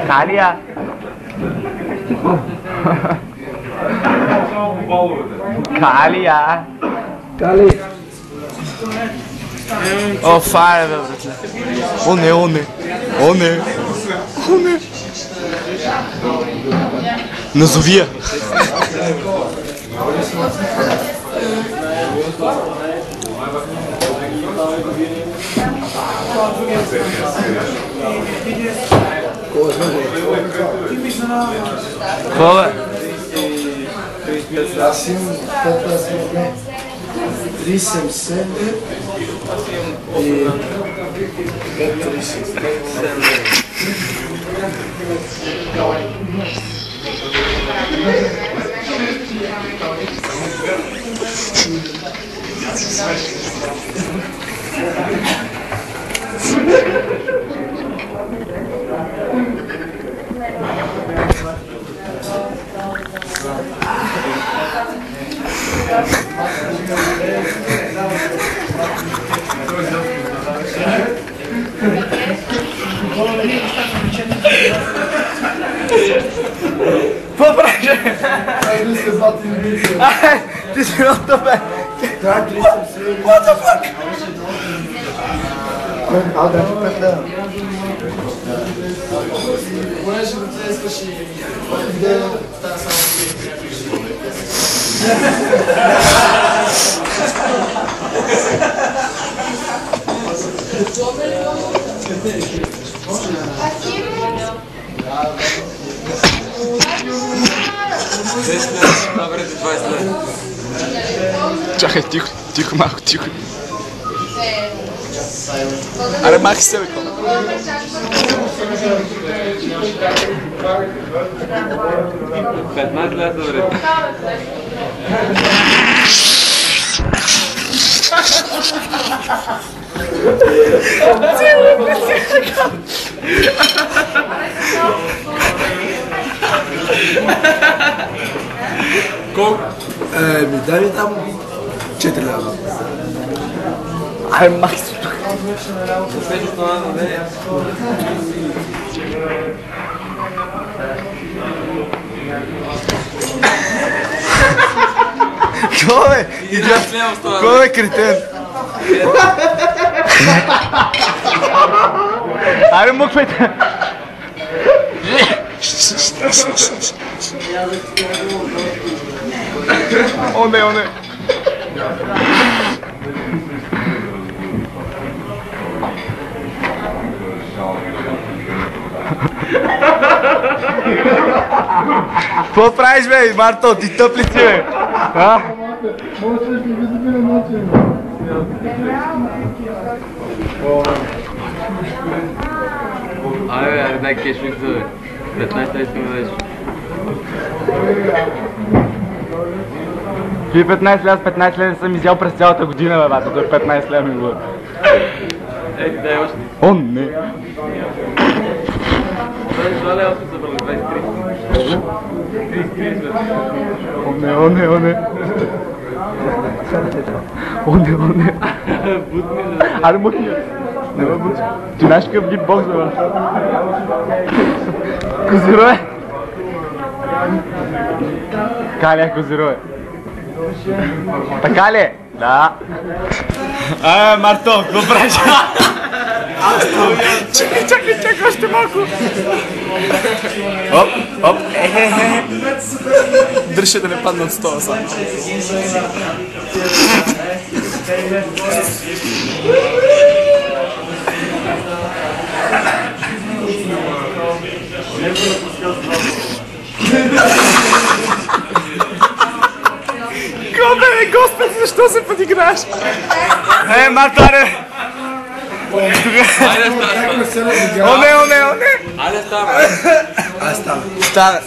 Калия. Калия. Кали. О, фаре, бе, братле. Оне. Назови я. Какво бе? 377 и Какво правиш? Ти си ното, бе! What the fuck? Понеже да те искаш и идея, тази Чакай, тихо, малко, тихо. Аре, махи се, бе, кола. Колко? Дай ми там 4 лева. Аре, махи се тук. Какво бе? Какво бе, кретен? Аре, муквайте! Оне! Какво правиш, бе, Марто? Ти тъп ли си, бе? А? Може да ми види на начин. Абе, дай кешмик за 15 лева беше. Ти 15 лева с 15 лева съм изял през цялата година, бе, бата. Той 15 лева ми го. Дай още. О, не! 22 лева сме събрали, 23. 33 сме. Оне! Бутни за... Аре, мъкни! Не ме бутни. Ти знаеш какъв гитбокс, бе? Козируе! Калия козируе. Така ли? Да. Марто, какво правиш? Чакай, още малко. Оп. Дръжте да не падна от стола сам. Бе, Господи, защо се подиграш? Мартаре! Оне! Айде става! Стана!